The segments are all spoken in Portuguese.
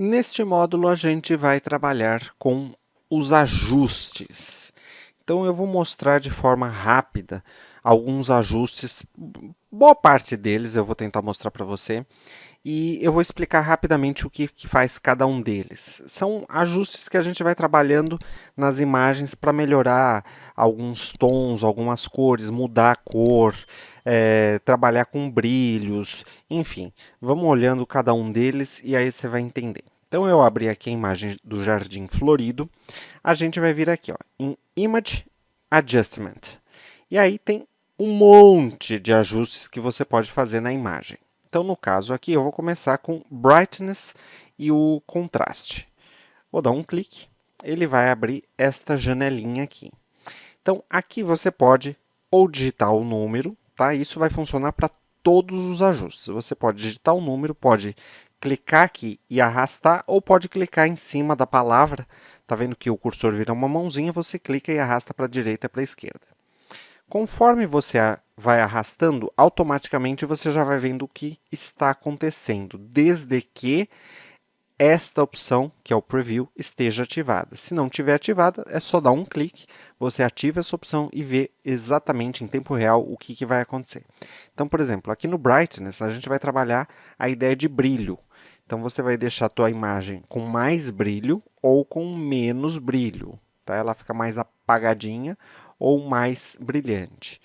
Neste módulo, a gente vai trabalhar com os ajustes. Então, eu vou mostrar de forma rápida alguns ajustes, boa parte deles eu vou tentar mostrar para você, e eu vou explicar rapidamente o que faz cada um deles. São ajustes que a gente vai trabalhando nas imagens para melhorar alguns tons, algumas cores, mudar a cor, trabalhar com brilhos, enfim. Vamos olhando cada um deles e aí você vai entender. Então, eu abri aqui a imagem do jardim florido. A gente vai vir aqui, ó, em Image Adjustment. E aí tem um monte de ajustes que você pode fazer na imagem. Então, no caso aqui, eu vou começar com Brightness e o contraste. Vou dar um clique, ele vai abrir esta janelinha aqui. Então, aqui você pode ou digitar o número, tá? Isso vai funcionar para todos os ajustes. Você pode digitar o número, pode clicar aqui e arrastar, ou pode clicar em cima da palavra. Tá vendo que o cursor vira uma mãozinha, você clica e arrasta para a direita e para a esquerda. Conforme você vai arrastando, automaticamente você já vai vendo o que está acontecendo, desde que esta opção, que é o Preview, esteja ativada. Se não estiver ativada, é só dar um clique, você ativa essa opção e vê exatamente em tempo real o que vai acontecer. Então, por exemplo, aqui no Brightness, a gente vai trabalhar a ideia de brilho. Então, você vai deixar a tua imagem com mais brilho ou com menos brilho. Tá? Ela fica mais apagadinha ou mais brilhante.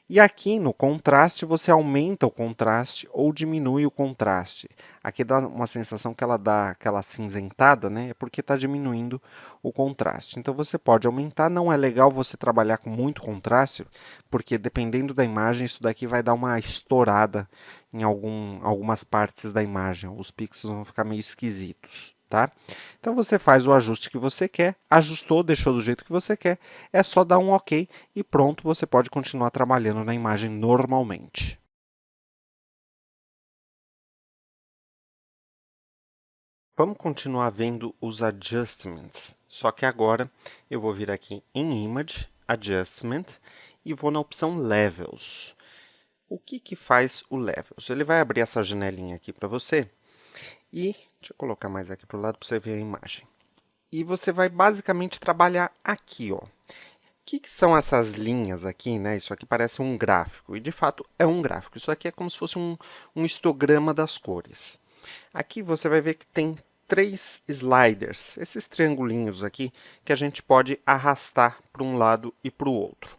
E aqui no contraste, você aumenta o contraste ou diminui o contraste. Aqui dá uma sensação que ela dá aquela cinzentada, né? É porque está diminuindo o contraste. Então você pode aumentar, não é legal você trabalhar com muito contraste, porque dependendo da imagem, isso daqui vai dar uma estourada em algumas partes da imagem. Os pixels vão ficar meio esquisitos. Tá? Então você faz o ajuste que você quer, ajustou, deixou do jeito que você quer, é só dar um OK e pronto, você pode continuar trabalhando na imagem normalmente. Vamos continuar vendo os adjustments, só que agora eu vou vir aqui em Image, Adjustment e vou na opção Levels. O que faz o Levels? Ele vai abrir essa janelinha aqui para você e deixa eu colocar mais aqui para o lado para você ver a imagem. E você vai basicamente trabalhar aqui, ó. O que são essas linhas aqui, né? Isso aqui parece um gráfico, e de fato é um gráfico. Isso aqui é como se fosse um histograma das cores. Aqui você vai ver que tem 3 sliders, esses triangulinhos aqui, que a gente pode arrastar para um lado e para o outro.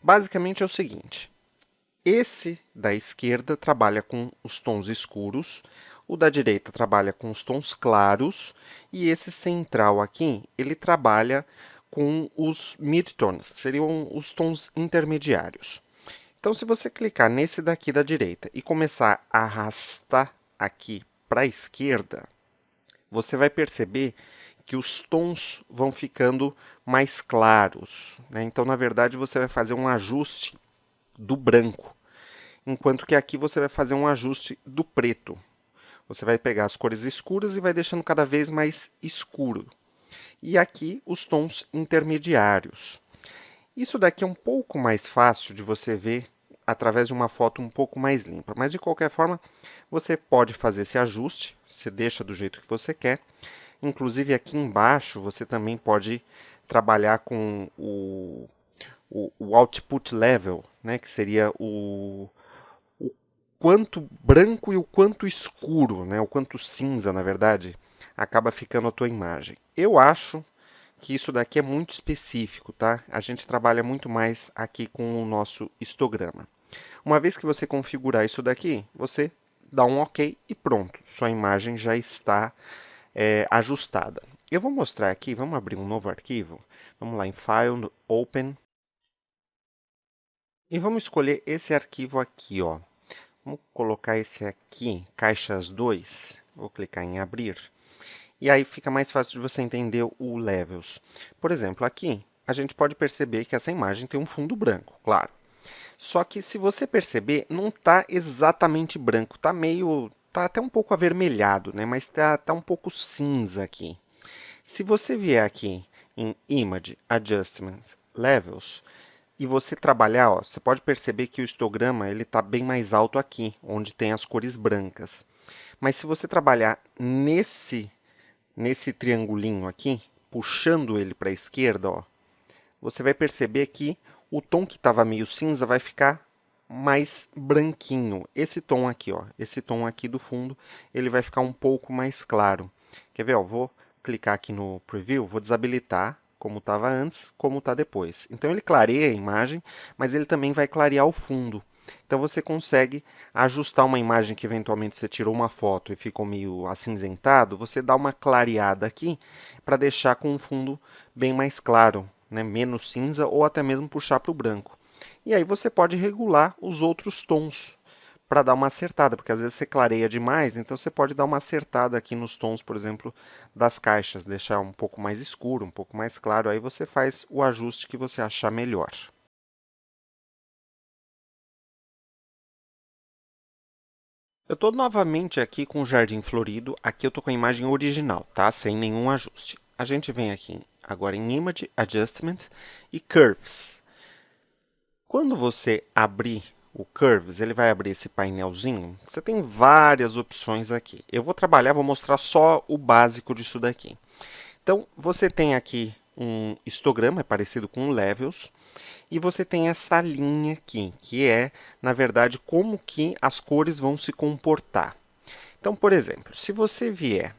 Basicamente é o seguinte, esse da esquerda trabalha com os tons escuros, o da direita trabalha com os tons claros, e esse central aqui, ele trabalha com os midtones, seriam os tons intermediários. Então, se você clicar nesse daqui da direita e começar a arrastar aqui para a esquerda, você vai perceber que os tons vão ficando mais claros, né? Então, na verdade, você vai fazer um ajuste do branco, enquanto que aqui você vai fazer um ajuste do preto. Você vai pegar as cores escuras e vai deixando cada vez mais escuro. E aqui os tons intermediários. Isso daqui é um pouco mais fácil de você ver através de uma foto um pouco mais limpa, mas de qualquer forma você pode fazer esse ajuste, você deixa do jeito que você quer. Inclusive aqui embaixo você também pode trabalhar com o output level, né, que seria o quanto branco e o quanto escuro, né, o quanto cinza, na verdade, acaba ficando a tua imagem. Eu acho que isso daqui é muito específico, tá? A gente trabalha muito mais aqui com o nosso histograma. Uma vez que você configurar isso daqui, você dá um OK e pronto, sua imagem já está ajustada. Eu vou mostrar aqui, vamos abrir um novo arquivo. Vamos lá em File, Open. E vamos escolher esse arquivo aqui, ó. Vamos colocar esse aqui, caixas 2. Vou clicar em abrir. E aí fica mais fácil de você entender o Levels. Por exemplo, aqui a gente pode perceber que essa imagem tem um fundo branco, claro. Só que se você perceber, não está exatamente branco, está até um pouco avermelhado, né? Mas tá um pouco cinza aqui. Se você vier aqui em Image, Adjustment, Levels, e você trabalhar, ó, você pode perceber que o histograma está bem mais alto aqui, onde tem as cores brancas. Mas se você trabalhar nesse nesse triangulinho aqui, puxando ele para a esquerda, ó, você vai perceber que o tom que estava meio cinza vai ficar mais branquinho. Esse tom aqui, ó, esse tom aqui do fundo, ele vai ficar um pouco mais claro. Quer ver? Ó, vou clicar aqui no Preview, vou desabilitar como estava antes, como está depois. Então ele clareia a imagem, mas ele também vai clarear o fundo. Então você consegue ajustar uma imagem que eventualmente você tirou uma foto e ficou meio acinzentado, você dá uma clareada aqui para deixar com um fundo bem mais claro, né? Menos cinza ou até mesmo puxar para o branco. E aí você pode regular os outros tons para dar uma acertada, porque às vezes você clareia demais, então você pode dar uma acertada aqui nos tons, por exemplo, das caixas, deixar um pouco mais escuro, um pouco mais claro, aí você faz o ajuste que você achar melhor. Eu estou novamente aqui com o Jardim Florido, aqui eu estou com a imagem original, tá? Sem nenhum ajuste. A gente vem aqui agora em Image, Adjustment e Curves. Quando você abrir o Curves, ele vai abrir esse painelzinho. Você tem várias opções aqui. Eu vou trabalhar, vou mostrar só o básico disso daqui. Então, você tem aqui um histograma, é parecido com Levels, e você tem essa linha aqui, que é, na verdade, como que as cores vão se comportar. Então, por exemplo, se você vier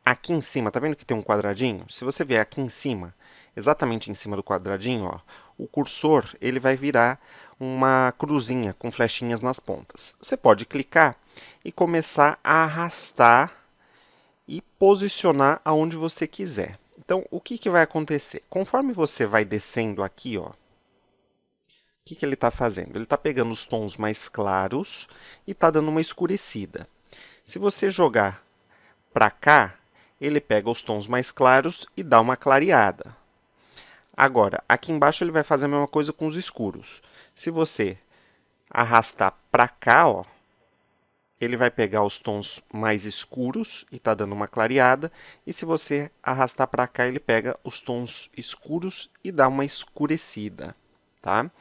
aqui em cima, tá vendo que tem um quadradinho? Se você vier aqui em cima, exatamente em cima do quadradinho, ó, o cursor ele vai virar uma cruzinha com flechinhas nas pontas. Você pode clicar e começar a arrastar e posicionar aonde você quiser. Então, o que, que vai acontecer? Conforme você vai descendo aqui, ó, o que, que ele está fazendo? Ele está pegando os tons mais claros e está dando uma escurecida. Se você jogar para cá, ele pega os tons mais claros e dá uma clareada. Agora, aqui embaixo ele vai fazer a mesma coisa com os escuros. Se você arrastar para cá, ó, ele vai pegar os tons mais escuros e está dando uma clareada. E se você arrastar para cá, ele pega os tons escuros e dá uma escurecida. Tá?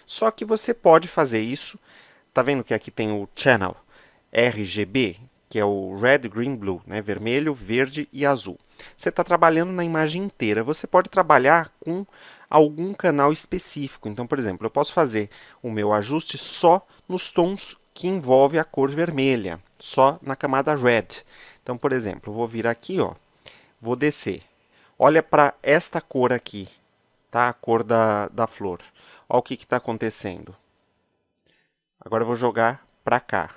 Só que você pode fazer isso. Tá vendo que aqui tem o Channel RGB, que é o Red, Green, Blue, né? Vermelho, verde e azul. Você está trabalhando na imagem inteira. Você pode trabalhar com algum canal específico. Então, por exemplo, eu posso fazer o meu ajuste só nos tons que envolve a cor vermelha, só na camada Red. Então, por exemplo, eu vou vir aqui, ó, vou descer. Olha para esta cor aqui, tá? A cor da flor. Olha o que está acontecendo. Agora eu vou jogar para cá.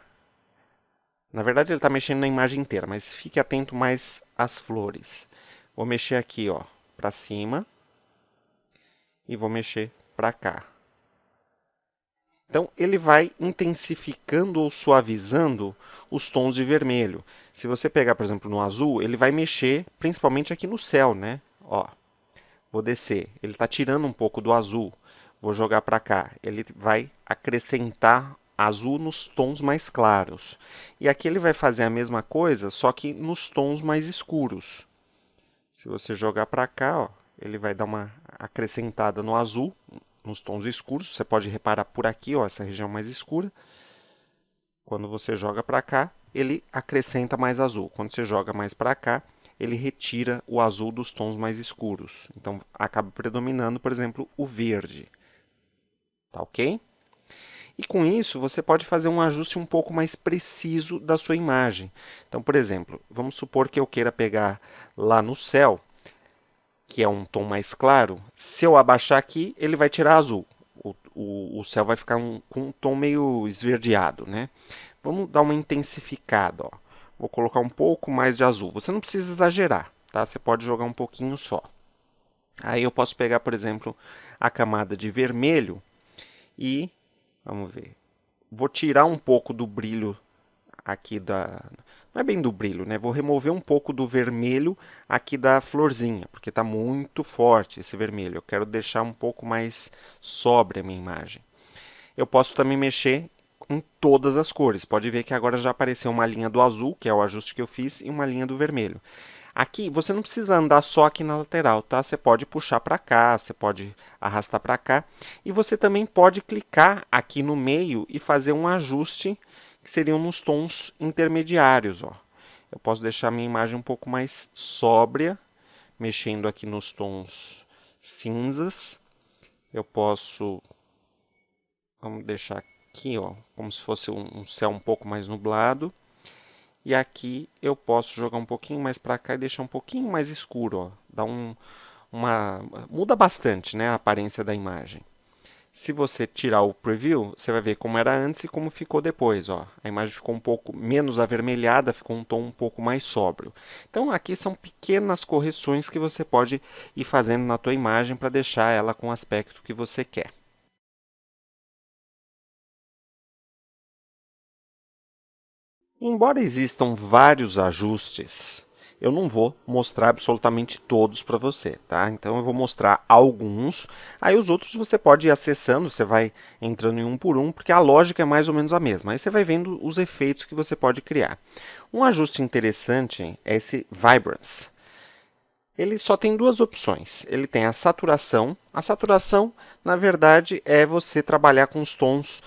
Na verdade, ele está mexendo na imagem inteira, mas fique atento mais às flores. Vou mexer aqui, ó, para cima e vou mexer para cá. Então, ele vai intensificando ou suavizando os tons de vermelho. Se você pegar, por exemplo, no azul, ele vai mexer principalmente aqui no céu, né? Ó, vou descer. Ele está tirando um pouco do azul. Vou jogar para cá. Ele vai acrescentar azul nos tons mais claros. E aqui ele vai fazer a mesma coisa, só que nos tons mais escuros. Se você jogar para cá, ó, ele vai dar uma acrescentada no azul, nos tons escuros. Você pode reparar por aqui, ó, essa região mais escura. Quando você joga para cá, ele acrescenta mais azul. Quando você joga mais para cá, ele retira o azul dos tons mais escuros. Então, acaba predominando, por exemplo, o verde. Tá ok? E com isso, você pode fazer um ajuste um pouco mais preciso da sua imagem. Então, por exemplo, vamos supor que eu queira pegar lá no céu, que é um tom mais claro. Se eu abaixar aqui, ele vai tirar azul. O céu vai ficar com um tom meio esverdeado, né? Vamos dar uma intensificada, ó. Vou colocar um pouco mais de azul. Você não precisa exagerar, tá? Você pode jogar um pouquinho só. Aí eu posso pegar, por exemplo, a camada de vermelho e, vamos ver, vou tirar um pouco do brilho aqui da... Não é bem do brilho, né? Vou remover um pouco do vermelho aqui da florzinha, porque está muito forte esse vermelho. Eu quero deixar um pouco mais sóbria a minha imagem. Eu posso também mexer em todas as cores. Pode ver que agora já apareceu uma linha do azul, que é o ajuste que eu fiz, e uma linha do vermelho. Aqui, você não precisa andar só aqui na lateral, tá? Você pode puxar para cá, você pode arrastar para cá. E você também pode clicar aqui no meio e fazer um ajuste que seriam nos tons intermediários, ó. eu posso deixar a minha imagem um pouco mais sóbria, mexendo aqui nos tons cinzas. Eu posso, vamos deixar aqui, ó, como se fosse um céu um pouco mais nublado. E aqui eu posso jogar um pouquinho mais para cá e deixar um pouquinho mais escuro, ó. Dá muda bastante, né, a aparência da imagem. Se você tirar o preview, você vai ver como era antes e como ficou depois, ó. A imagem ficou um pouco menos avermelhada, ficou um tom um pouco mais sóbrio. Então aqui são pequenas correções que você pode ir fazendo na tua imagem para deixar ela com o aspecto que você quer. Embora existam vários ajustes, eu não vou mostrar absolutamente todos para você, tá? Então eu vou mostrar alguns, aí os outros você pode ir acessando, você vai entrando em um por um, porque a lógica é mais ou menos a mesma. Aí você vai vendo os efeitos que você pode criar. Um ajuste interessante é esse Vibrance. Ele só tem duas opções. Ele tem a saturação. A saturação, na verdade, é você trabalhar com os tons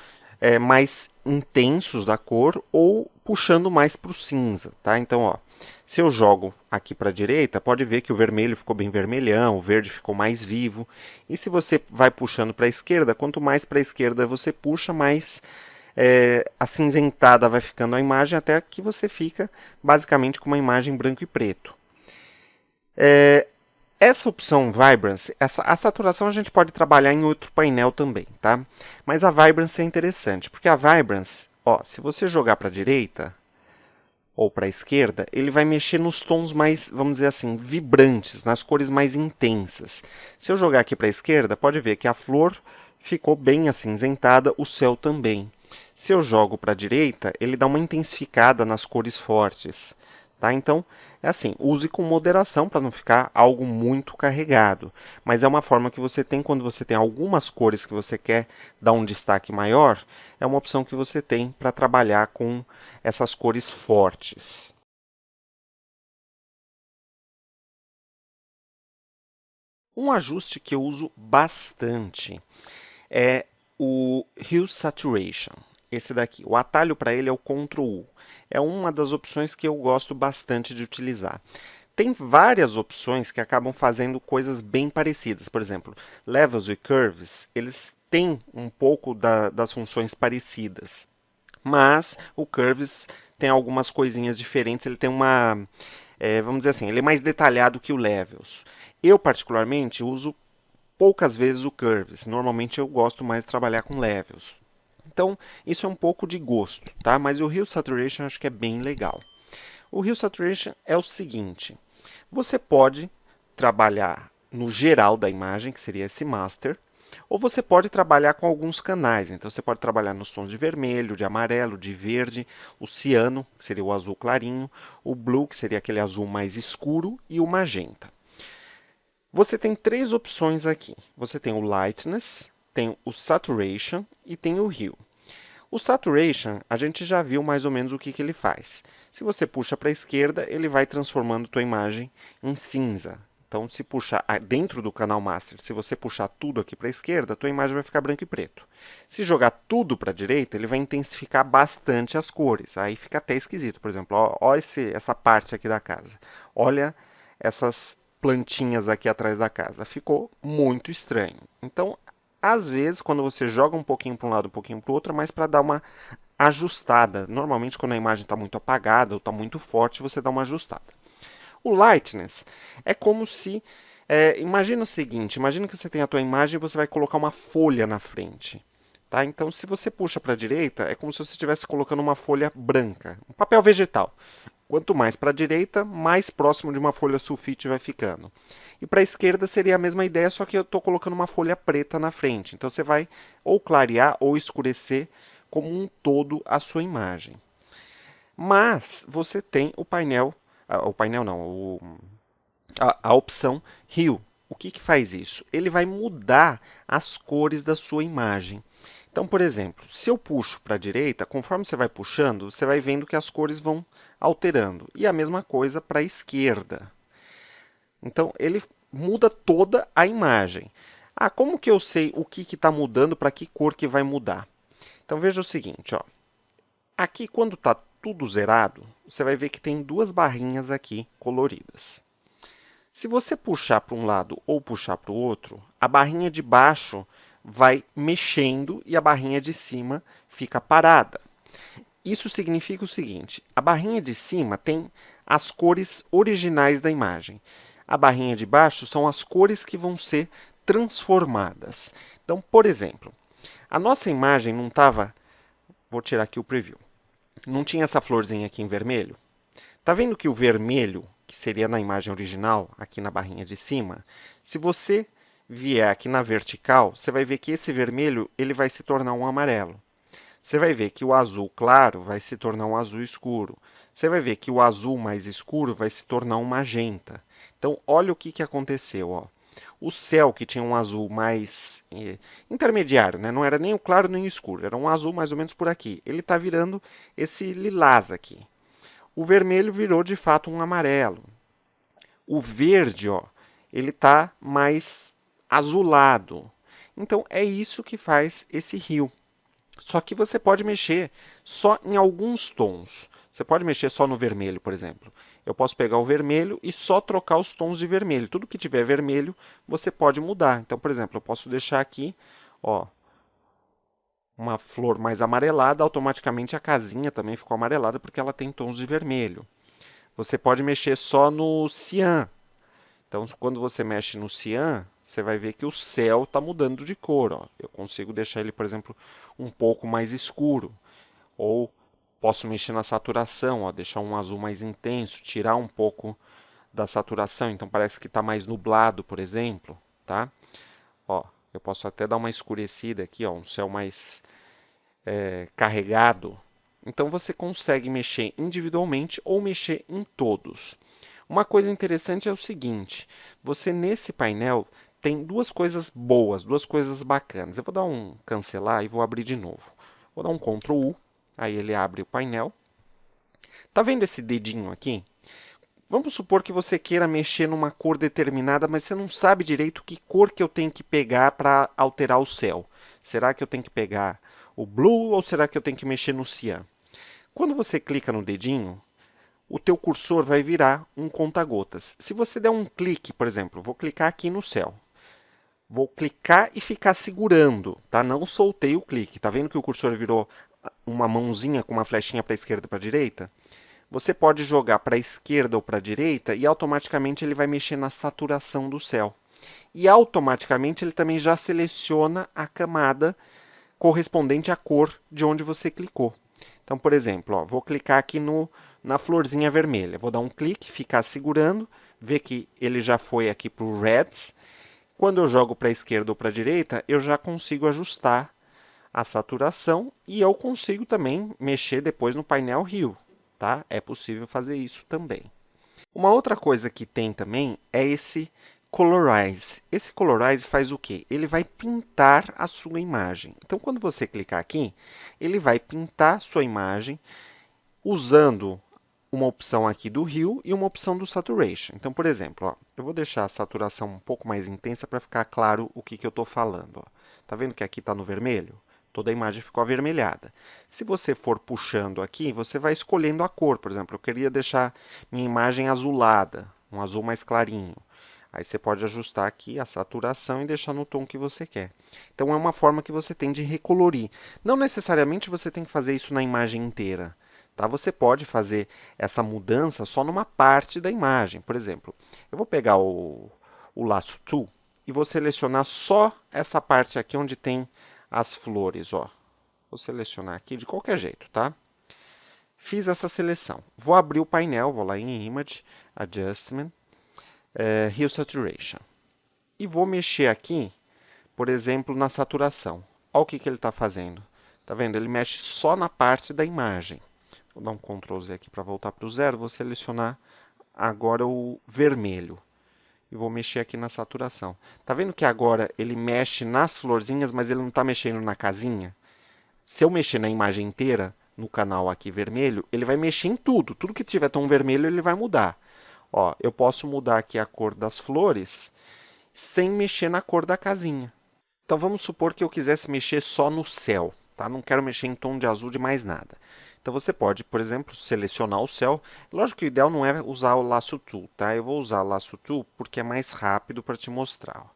mais intensos da cor ou puxando mais para o cinza, tá? Então, ó, se eu jogo aqui para a direita, pode ver que o vermelho ficou bem vermelhão, o verde ficou mais vivo. E se você vai puxando para a esquerda, quanto mais para a esquerda você puxa, mais acinzentada vai ficando a imagem, até que você fica basicamente com uma imagem branco e preto. Essa opção Vibrance, a saturação a gente pode trabalhar em outro painel também, tá? Mas a Vibrance é interessante, porque a Vibrance, ó, se você jogar para a direita ou para a esquerda, ele vai mexer nos tons mais, vamos dizer assim, vibrantes, nas cores mais intensas. Se eu jogar aqui para a esquerda, pode ver que a flor ficou bem acinzentada, o céu também. Se eu jogo para a direita, ele dá uma intensificada nas cores fortes. Tá? Então, é assim, use com moderação para não ficar algo muito carregado. Mas é uma forma que você tem quando você tem algumas cores que você quer dar um destaque maior, é uma opção que você tem para trabalhar com essas cores fortes. Um ajuste que eu uso bastante é o Hue Saturation. Esse daqui. O atalho para ele é o Ctrl U. É uma das opções que eu gosto bastante de utilizar. Tem várias opções que acabam fazendo coisas bem parecidas. Por exemplo, Levels e Curves, eles têm um pouco das funções parecidas. Mas o Curves tem algumas coisinhas diferentes. Ele tem vamos dizer assim, ele é mais detalhado que o Levels. Eu, particularmente, uso poucas vezes o Curves. Normalmente eu gosto mais de trabalhar com Levels. Então, isso é um pouco de gosto, tá? Mas o Hue Saturation eu acho que é bem legal. O Hue Saturation é o seguinte: você pode trabalhar no geral da imagem, que seria esse master, ou você pode trabalhar com alguns canais. Então, você pode trabalhar nos tons de vermelho, de amarelo, de verde, o ciano, que seria o azul clarinho, o blue, que seria aquele azul mais escuro, e o magenta. Você tem três opções aqui. Você tem o Lightness, tem o Saturation e tem o Hue. O Saturation, a gente já viu mais ou menos o que ele faz. Se você puxa para a esquerda, ele vai transformando a tua imagem em cinza. Então, se puxar dentro do canal Master, se você puxar tudo aqui para a esquerda, a tua imagem vai ficar branco e preto. Se jogar tudo para a direita, ele vai intensificar bastante as cores. Aí fica até esquisito. Por exemplo, ó essa parte aqui da casa. Olha essas plantinhas aqui atrás da casa. Ficou muito estranho. Então, às vezes, quando você joga um pouquinho para um lado, um pouquinho para o outro, é mais para dar uma ajustada. Normalmente, quando a imagem está muito apagada ou está muito forte, você dá uma ajustada. O Lightness é como se... imagina o seguinte, imagina que você tem a tua imagem e você vai colocar uma folha na frente. Tá? Então, se você puxa para a direita, é como se você estivesse colocando uma folha branca, um papel vegetal. Quanto mais para a direita, mais próximo de uma folha sulfite vai ficando. E para a esquerda seria a mesma ideia, só que eu estou colocando uma folha preta na frente. Então você vai ou clarear ou escurecer como um todo a sua imagem. Mas você tem o painel não, a opção Hue. O que faz isso? Ele vai mudar as cores da sua imagem. Então, por exemplo, se eu puxo para a direita, conforme você vai puxando, você vai vendo que as cores vão alterando. E a mesma coisa para a esquerda. Então, ele muda toda a imagem. Ah, como que eu sei o que está mudando, para que cor que vai mudar? Então, veja o seguinte, ó. Aqui, quando está tudo zerado, você vai ver que tem duas barrinhas aqui coloridas. Se você puxar para um lado ou puxar para o outro, a barrinha de baixo vai mexendo e a barrinha de cima fica parada. Isso significa o seguinte: a barrinha de cima tem as cores originais da imagem. A barrinha de baixo são as cores que vão ser transformadas. Então, por exemplo, a nossa imagem não estava. Vou tirar aqui o preview. Não tinha essa florzinha aqui em vermelho? Tá vendo que o vermelho, que seria na imagem original, aqui na barrinha de cima, se você vier aqui na vertical, você vai ver que esse vermelho ele vai se tornar um amarelo. Você vai ver que o azul claro vai se tornar um azul escuro. Você vai ver que o azul mais escuro vai se tornar um magenta. Então, olha o que aconteceu. Ó. O céu, que tinha um azul mais intermediário, né? Não era nem o claro nem o escuro, era um azul mais ou menos por aqui. Ele está virando esse lilás aqui. O vermelho virou de fato um amarelo. O verde, ó, ele está mais azulado. Então é isso que faz esse rio. Só que você pode mexer só em alguns tons. Você pode mexer só no vermelho, por exemplo. Eu posso pegar o vermelho e só trocar os tons de vermelho. Tudo que tiver vermelho, você pode mudar. Então, por exemplo, eu posso deixar aqui, ó, uma flor mais amarelada, automaticamente a casinha também ficou amarelada porque ela tem tons de vermelho. Você pode mexer só no cian. Então, quando você mexe no cian, você vai ver que o céu está mudando de cor. Ó. Eu consigo deixar ele, por exemplo, um pouco mais escuro. Ou posso mexer na saturação, ó, deixar um azul mais intenso, tirar um pouco da saturação. Então, parece que está mais nublado, por exemplo. Tá? Ó, eu posso até dar uma escurecida aqui, ó, um céu mais carregado. Então você consegue mexer individualmente ou mexer em todos. Uma coisa interessante é o seguinte: você nesse painel tem duas coisas boas, duas coisas bacanas. Eu vou dar um cancelar e vou abrir de novo. Vou dar um Ctrl U, aí ele abre o painel. Tá vendo esse dedinho aqui? Vamos supor que você queira mexer numa cor determinada, mas você não sabe direito que cor que eu tenho que pegar para alterar o céu. Será que eu tenho que pegar o blue ou será que eu tenho que mexer no cian? Quando você clica no dedinho, o teu cursor vai virar um conta-gotas. Se você der um clique, por exemplo, vou clicar aqui no céu. Vou clicar e ficar segurando, tá? Não soltei o clique. Tá vendo que o cursor virou uma mãozinha com uma flechinha para a esquerda e para a direita? Você pode jogar para a esquerda ou para a direita e automaticamente ele vai mexer na saturação do céu. E automaticamente ele também já seleciona a camada correspondente à cor de onde você clicou. Então, por exemplo, ó, vou clicar aqui na florzinha vermelha. Vou dar um clique, ficar segurando, ver que ele já foi aqui para o Reds. Quando eu jogo para a esquerda ou para a direita, eu já consigo ajustar a saturação e eu consigo também mexer depois no painel Hue. Tá? É possível fazer isso também. Uma outra coisa que tem também é esse Colorize. Esse Colorize faz o quê? Ele vai pintar a sua imagem. Então, quando você clicar aqui, ele vai pintar a sua imagem usando uma opção aqui do Hue e uma opção do Saturation. Então, por exemplo, ó, eu vou deixar a saturação um pouco mais intensa para ficar claro o que eu estou falando. Está vendo que aqui está no vermelho? Toda a imagem ficou avermelhada. Se você for puxando aqui, você vai escolhendo a cor. Por exemplo, eu queria deixar minha imagem azulada, um azul mais clarinho. Aí você pode ajustar aqui a saturação e deixar no tom que você quer. Então é uma forma que você tem de recolorir. Não necessariamente você tem que fazer isso na imagem inteira. Tá? Você pode fazer essa mudança só numa parte da imagem. Por exemplo, eu vou pegar o laço Tool e vou selecionar só essa parte aqui onde tem as flores. Ó. Vou selecionar aqui de qualquer jeito, tá? Fiz essa seleção. Vou abrir o painel, vou lá em Image, Adjustment, Hue Saturation. E vou mexer aqui, por exemplo, na saturação. Olha o que ele está fazendo. Tá vendo? Ele mexe só na parte da imagem. Vou dar um Ctrl Z aqui para voltar para o zero. Vou selecionar agora o vermelho. E vou mexer aqui na saturação. Tá vendo que agora ele mexe nas florzinhas, mas ele não está mexendo na casinha? Se eu mexer na imagem inteira, no canal aqui vermelho, ele vai mexer em tudo. Tudo que tiver tom vermelho, ele vai mudar. Ó, eu posso mudar aqui a cor das flores sem mexer na cor da casinha. Então vamos supor que eu quisesse mexer só no céu. Tá? Não quero mexer em tom de azul de mais nada. Então você pode, por exemplo, selecionar o céu. Lógico que o ideal não é usar o Lasso Tool, tá? Eu vou usar o Lasso Tool porque é mais rápido para te mostrar. Ó. Vou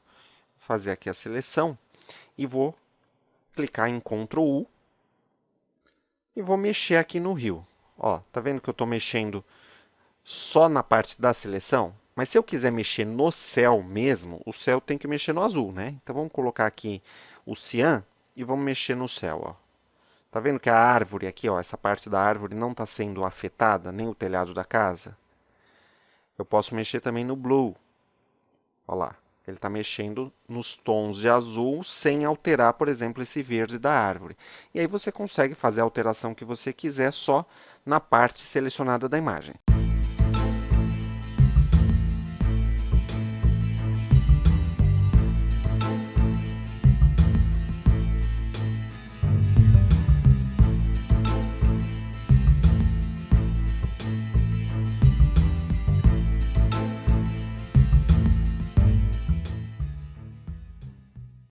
fazer aqui a seleção e vou clicar em Ctrl U e vou mexer aqui no rio. Ó, tá vendo que eu estou mexendo só na parte da seleção? Mas se eu quiser mexer no céu mesmo, o céu tem que mexer no azul, né? Então vamos colocar aqui o cian e vamos mexer no céu, ó. Tá vendo que a árvore aqui, ó, essa parte da árvore não está sendo afetada, nem o telhado da casa? Eu posso mexer também no blue. Olha lá, ele está mexendo nos tons de azul sem alterar, por exemplo, esse verde da árvore. E aí você consegue fazer a alteração que você quiser só na parte selecionada da imagem.